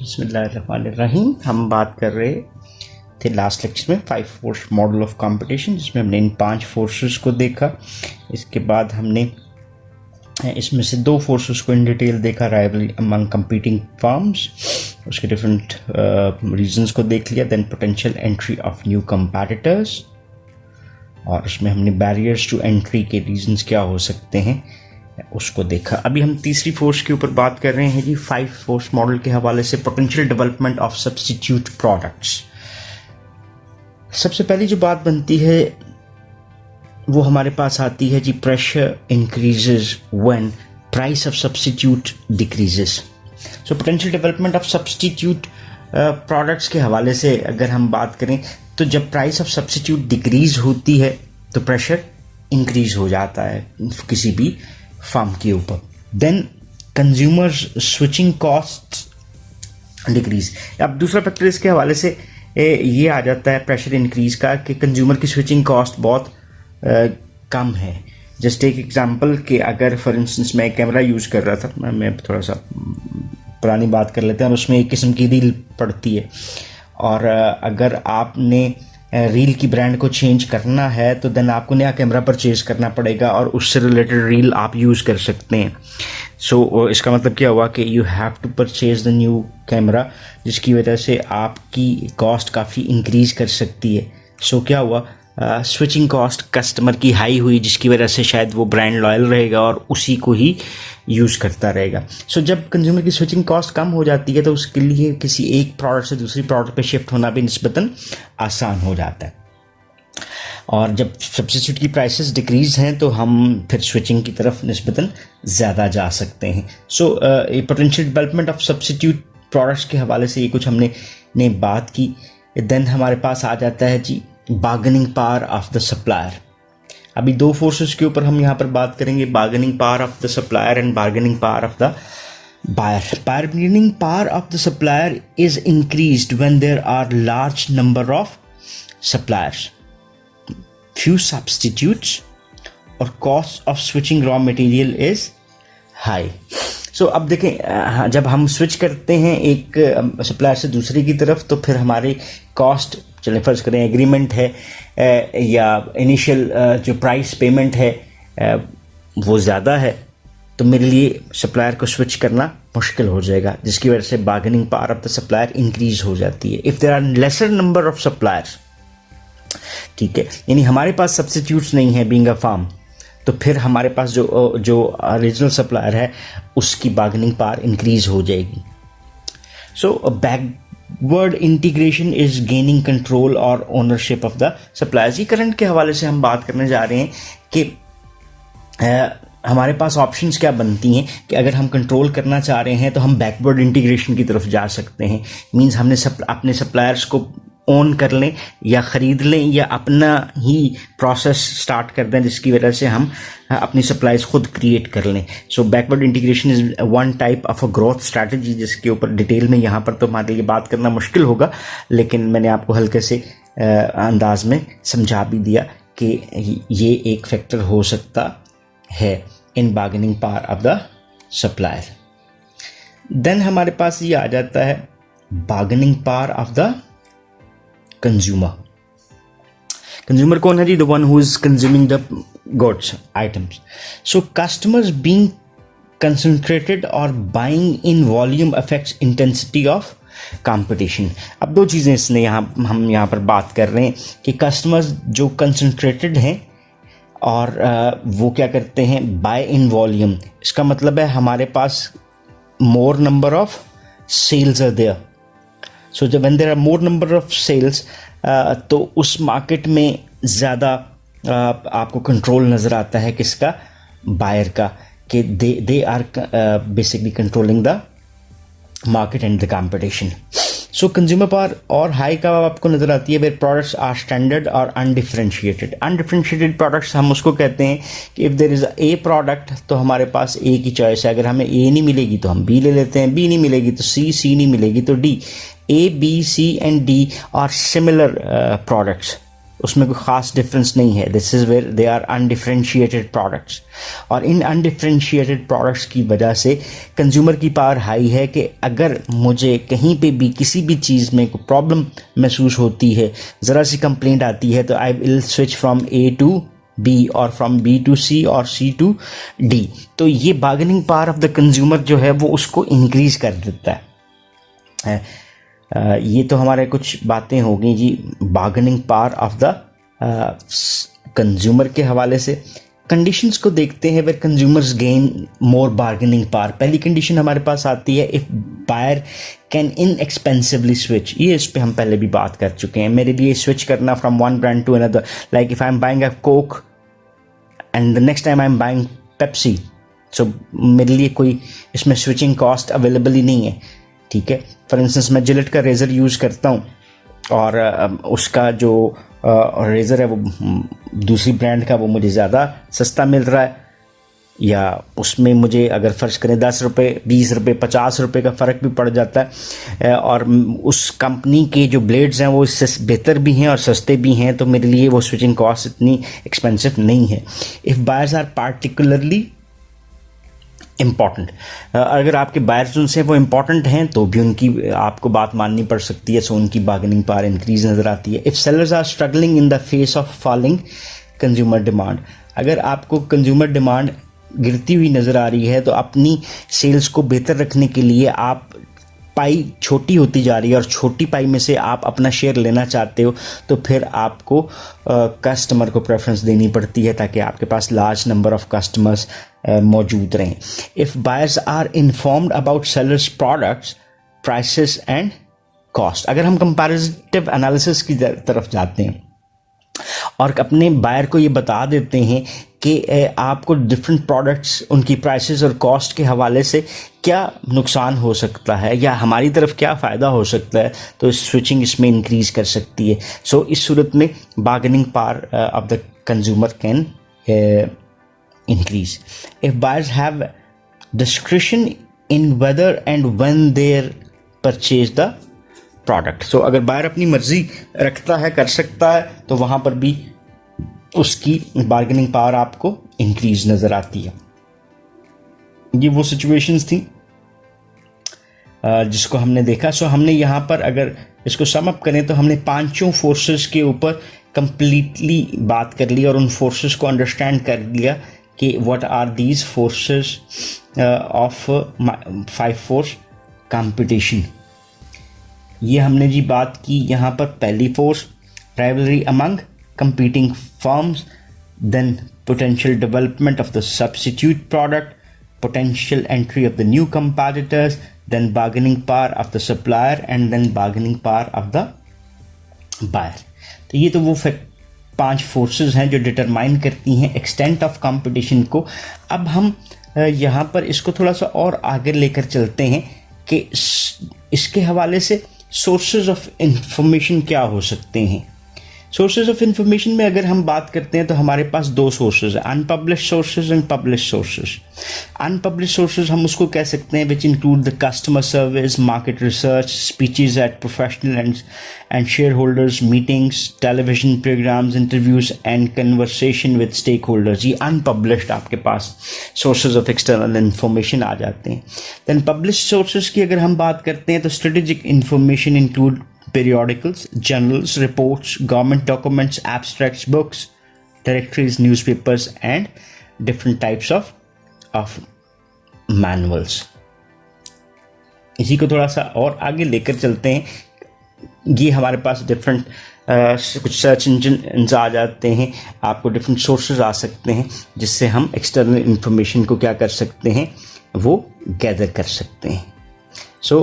बिस्मिल्लाहिर्रहमानिर्रहीम। हम बात कर रहे थे लास्ट लेक्चर में 5 फोर्स मॉडल ऑफ कंपटीशन, जिसमें हमने इन 5 फोर्सेस को देखा। इसके बाद हमने इसमें से 2 फोर्सेस को इन डिटेल देखा, राइवलरी अमंग कंपीटिंग फर्म्स, उसके डिफरेंट रीजंस को देख लिया। Then potential entry of new competitors, और इसमें हमने बैरियर्स टू एंट्री के रीजंस क्या हो सकते हैं उसको देखा। अभी हम तीसरी फोर्स के ऊपर बात कर रहे हैं जी, 5 फोर्स मॉडल के हवाले से potential development of substitute products. सबसे पहली जो बात बनती है वो हमारे पास आती है जी, pressure increases when price of substitute decreases. So potential development of substitute products के हवाले से अगर हम बात करें तो जब प्राइस ऑफ सब्स्टिट्यूट डिक्रीज होती है तो प्रेशर इंक्रीज हो जाता है किसी भी फर्म के ऊपर। Then consumers switching cost decrease. अब दूसरा फैक्टर इसके हवाले से ये आ जाता है प्रेशर इंक्रीज का कि कंज्यूमर की स्विचिंग कॉस्ट बहुत कम है। जस्ट एक एग्जांपल कि अगर फॉर इंस्टेंस मैं कैमरा यूज़ कर रहा था, मैं थोड़ा सा पुरानी बात कर लेते हैं, और उसमें एक किस्म की रील पड़ती है, और अगर आपने रील की ब्रांड को चेंज करना है तो देन आपको नया कैमरा परचेज करना पड़ेगा और उससे रिलेटेड रील आप यूज़ कर सकते हैं। सो इसका मतलब क्या हुआ कि you have to purchase the new camera, जिसकी वजह से आपकी कॉस्ट काफ़ी इंक्रीज़ कर सकती है। सो क्या हुआ, स्विचिंग कॉस्ट कस्टमर की हाई हुई, जिसकी वजह से शायद वो ब्रांड लॉयल रहेगा और उसी को ही यूज़ करता रहेगा। सो जब कंज्यूमर की स्विचिंग कॉस्ट कम हो जाती है तो उसके लिए किसी एक प्रोडक्ट से दूसरी प्रोडक्ट पे शिफ्ट होना भी निस्बतन आसान हो जाता है। और जब सब्स्टिट्यूट की प्राइसेस डिक्रीज हैं तो हम फिर स्विचिंग की तरफ निस्बतन ज़्यादा जा सकते हैं। सो potential development of substitute products के हवाले से ये कुछ हमने बात की। देन हमारे पास आ जाता है जी, bargaining power of the supplier. अभी 2 फोर्सेस के ऊपर हम यहाँ पर बात करेंगे, bargaining power of the supplier and bargaining power of the buyer. Bargaining power of the supplier is increased when there are large number of suppliers, few substitutes, और cost of switching raw material is high. So अब देखें, जब हम switch करते हैं एक supplier से दूसरी की तरफ तो फिर हमारी कॉस्ट, चलें फ़र्ज़ करें एग्रीमेंट है या इनिशियल जो प्राइस पेमेंट है वो ज़्यादा है, तो मेरे लिए सप्लायर को स्विच करना मुश्किल हो जाएगा, जिसकी वजह से bargaining power of the supplier increase हो जाती है। If there are lesser number of suppliers, ठीक है, यानी हमारे पास सब्स्टिट्यूट्स नहीं है बीइंग अ फार्म, तो फिर हमारे पास जो ओरिजिनल सप्लायर है उसकी बार्गेनिंग पावर इंक्रीज हो जाएगी। So backward integration is gaining control और ownership of the suppliers. Current के हवाले से हम बात करने जा रहे हैं कि हमारे पास ऑप्शंस क्या बनती हैं कि अगर हम कंट्रोल करना चाह रहे हैं तो हम बैकवर्ड इंटीग्रेशन की तरफ जा सकते हैं। मींस हमने अपने सप्लायर्स को ओन कर लें या ख़रीद लें या अपना ही प्रोसेस स्टार्ट कर दें, जिसकी वजह से हम अपनी सप्लाईज खुद क्रिएट कर लें। So backward integration is one type of a growth strategy, जिसके ऊपर डिटेल में यहाँ पर तो हमारे लिए बात करना मुश्किल होगा, लेकिन मैंने आपको हल्के से अंदाज में समझा भी दिया कि ये एक फैक्टर हो सकता है in bargaining power of the supplier. Then हमारे पास ये आ जाता है bargaining power of the consumer. Consumer कौन है जी? The one who is consuming the goods items. So customers being concentrated और buying in volume affects intensity of competition. अब 2 चीज़ें इसने हम यहाँ पर बात कर रहे हैं कि कस्टमर्स जो कंसंट्रेटेड हैं और वो क्या करते हैं, बाय इन वॉल्यूम। इसका मतलब है हमारे पास more number of sales are there. So जब when there are more number of sales, तो उस मार्केट में ज़्यादा आपको कंट्रोल नज़र आता है किसका? बायर का, कि they are basically controlling the market and the competition. So consumer power और हाई का आपको नज़र आती है वेयर प्रोडक्ट्स आर स्टैंडर्ड और अनडिफरेंशिएटेड। अनडिफरेंशिएटेड प्रोडक्ट्स हम उसको कहते हैं कि if there is a product तो हमारे पास ए की चॉइस है, अगर हमें ए नहीं मिलेगी तो हम बी ले लेते हैं, बी नहीं मिलेगी तो सी, सी नहीं मिलेगी तो D. A, B, C and D are similar products, उसमें कोई ख़ास डिफरेंस नहीं है. This is where they are undifferentiated products. और इन अनडिफ्रेंशिएटेड प्रोडक्ट्स की वजह से कंज्यूमर की पावर हाई है कि अगर मुझे कहीं पे भी किसी भी चीज़ में कोई प्रॉब्लम महसूस होती है, ज़रा सी कंप्लेंट आती है, तो I will switch from A to B और फ्रॉम B to C और C to D. तो ये bargaining power of the consumer जो है वो उसको इंक्रीज कर देता है. ये तो हमारे कुछ बातें हो गई जी bargaining power of the consumer के हवाले से. कंडीशंस को देखते हैं where consumers gain more bargaining power. पहली कंडीशन हमारे पास आती है if buyer can inexpensively switch. ये इस पे हम पहले भी बात कर चुके हैं. मेरे लिए स्विच करना from one brand to another, like if I am buying a Coke and the next time I am buying Pepsi, so मेरे लिए कोई इसमें स्विचिंग कॉस्ट अवेलेबल ही नहीं है. ठीक है. फॉर इंस्टेंस मैं जिलेट का रेज़र यूज़ करता हूँ और उसका जो रेज़र है वो दूसरी ब्रांड का वो मुझे ज़्यादा सस्ता मिल रहा है, या उसमें मुझे अगर फ़र्ज करें 10 रुपये 20 रुपये 50 रुपये का फ़र्क भी पड़ जाता है, और उस कंपनी के जो ब्लेड्स हैं वो इससे बेहतर भी हैं और सस्ते भी हैं, तो मेरे लिए वो स्विचिंग कॉस्ट इतनी एक्सपेंसिव नहीं है. If buyers are particularly important, अगर आपके बायर्स उनसे वो इम्पॉर्टेंट हैं तो भी उनकी आपको बात माननी पड़ सकती है, सो उनकी बार्गेनिंग पावर इंक्रीज नज़र आती है. If sellers are struggling in the face of falling consumer demand, अगर आपको कंज्यूमर डिमांड गिरती हुई नज़र आ रही है तो अपनी सेल्स को बेहतर रखने के लिए आप पाई छोटी होती जा रही है और छोटी पाई में से आप अपना शेयर लेना चाहते हो, तो फिर आपको कस्टमर को प्रेफरेंस देनी पड़ती है ताकि आपके पास लार्ज नंबर ऑफ कस्टमर्स मौजूद रहें. If buyers are informed about sellers products prices and cost, अगर हम कंपैरेटिव एनालिसिस की तरफ जाते हैं और अपने बायर को ये बता देते हैं कि आपको डिफरेंट प्रोडक्ट्स उनकी प्राइसेस और कॉस्ट के हवाले से क्या नुकसान हो सकता है या हमारी तरफ क्या फ़ायदा हो सकता है, तो स्विचिंग इसमें इंक्रीज़ कर सकती है. सो इस सूरत में bargaining power of the consumer can increase. If buyers have discretion in whether and when their purchase the product, so अगर बायर अपनी मर्जी रखता है कर सकता है तो वहाँ पर भी उसकी बार्गेनिंग पावर आपको इंक्रीज नज़र आती है. ये वो सिचुएशंस थी जिसको हमने देखा. सो हमने यहाँ पर अगर इसको सम अप करें तो हमने पांचों फोर्सेस के ऊपर कंप्लीटली बात कर ली और उन फोर्सेस को अंडरस्टैंड कर लिया कि what are these forces of 5 force competition. ये हमने जी बात की यहाँ पर. पहली force rivalry among competing firms, then potential development of the substitute product, potential entry of the new competitors, then bargaining power of the supplier, and then bargaining power of the buyer. तो ये तो वो 5 forces हैं जो determine करती हैं extent of competition को. अब हम यहाँ पर इसको थोड़ा सा और आगे लेकर चलते हैं कि इसके हवाले से सोर्सेज ऑफ इंफॉर्मेशन क्या हो सकते हैं. सोर्सेज ऑफ इंफॉर्मेशन में अगर हम बात करते हैं तो हमारे पास 2 सोर्सेज हैं, unpublish sources and publish sources. Unpublish sources हम उसको कह सकते हैं which include the customer service, market research, speeches at professional and shareholders meetings, television programmes, interviews and conversation with stakeholders. ये अनपब्लिश्ड आपके पास sources of external information आ जाते हैं. देन पब्लिश सोर्सेज की अगर हम बात करते हैं तो strategic information include periodicals, journals, reports, government documents, abstracts, books, directories, newspapers, and different types of manuals. इसी को थोड़ा सा और आगे लेकर चलते हैं. ये हमारे पास डिफरेंट कुछ सर्च इंजन आ जाते हैं, आपको डिफरेंट सोर्सेज आ सकते हैं जिससे हम एक्सटर्नल इंफॉर्मेशन को क्या कर सकते हैं, वो गैदर कर सकते हैं. सो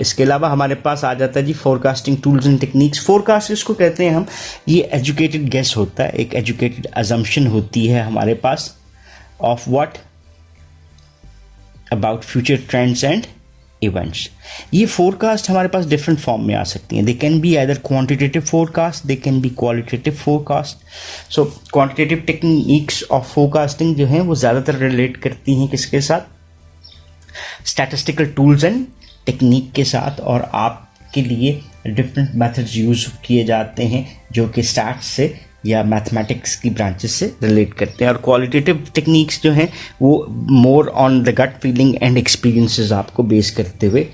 इसके अलावा हमारे पास आ जाता है जी forecasting tools and techniques. Forecast इसको कहते हैं हम, ये एजुकेटेड गेस होता है, एक एजुकेटेड अजम्पशन होती है हमारे पास of what about future trends and events. ये फोरकास्ट हमारे पास डिफरेंट फॉर्म में आ सकती हैं. They can be either quantitative forecast, they can be qualitative forecast. So quantitative techniques of forecasting जो हैं वो ज़्यादातर रिलेट करती हैं किसके साथ, स्टैटिस्टिकल टूल्स एंड टेक्निक के साथ, और आपके लिए डिफरेंट मेथड्स यूज़ किए जाते हैं जो कि स्टैट्स से या मैथमेटिक्स की ब्रांचेस से रिलेट करते हैं, और क्वालिटेटिव टेक्निक्स जो हैं वो more on the gut feeling and experiences आपको बेस करते हुए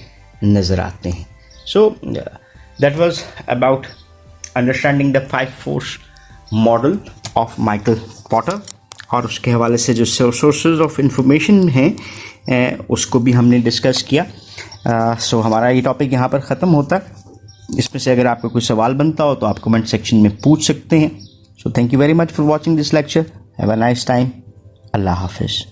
नज़र आते हैं. So that was about understanding the 5 force model of Michael Porter, और उसके हवाले से जो सोर्सेज ऑफ इंफॉर्मेशन हैं उसको भी हमने डिस्कस किया. सो हमारा ये टॉपिक यहाँ पर ख़त्म होता है. इसमें से अगर आपको कोई सवाल बनता हो तो आप कमेंट सेक्शन में पूछ सकते हैं. So thank you very much for watching this lecture. Have a nice time. अल्लाह हाफिज़.